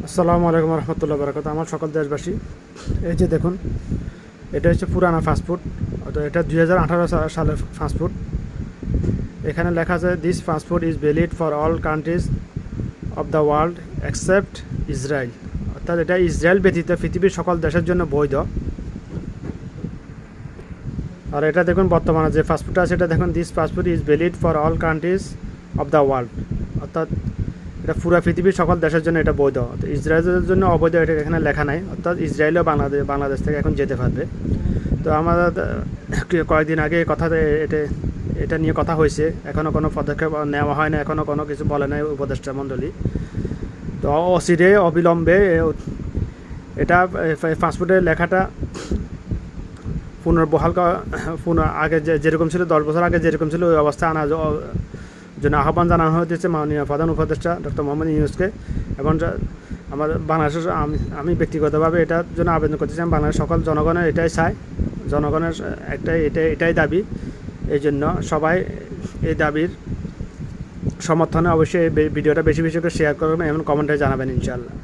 আসসালামু আলাইকুম রহমতুল্লাহ বারাকাতুহু। আমার সকল দেশবাসী, এই যে দেখুন, এটা হচ্ছে পুরানা ফাস্টফুড। তো এটা 2018 সালের ফাস্টফুড। এখানে লেখা আছে this fast food is valid for all countries of the world except Israel. অর্থাৎ এটা ইসরায়েল ব্যতীত পৃথিবীর সকল দেশের জন্য বৈধ। আর এটা দেখুন, বর্তমানে যে ফাস্টফুডটা আছে এটা দেখুন, this fast food is valid for all countries of the world. অর্থাৎ এটা পুরো পৃথিবীর সকল দেশের জন্য এটা বৈধ। তো ইসরায়েলের জন্য অবৈধ, এটা এখানে লেখা নাই। অর্থাৎ ইসরায়েলও বাংলাদেশ থেকে এখন যেতে পারবে। তো আমাদের কয়েকদিন আগে এটা নিয়ে কথা হয়েছে, এখনও কোনো পদক্ষেপ নেওয়া হয় না, এখনও কোনো কিছু বলে নাই উপদেষ্টা মণ্ডলী। তো অবিলম্বে এটা ফাস্টফুডের লেখাটা পুনর্বহাল আগে যেরকম ছিল, 10 বছর আগে যেরকম ছিল ওই অবস্থা আনার জন্য আহ্বান জানানো হয়েছে মাননীয় প্রধান উপদেষ্টা ডক্টর মোহাম্মদ ইউনূসকে। এবং আমাদের বাংলাদেশের আমি ব্যক্তিগতভাবে এটার জন্য আবেদন করতে চাই। বাংলাদেশের সকল জনগণের এটাই চাই, জনগণের এটাই দাবি। এই জন্য সবাই এই দাবির সমর্থনে অবশ্যই এই ভিডিওটা বেশি বেশি করে শেয়ার করবেন এবং কমেন্টে জানাবেন ইনশাআল্লাহ।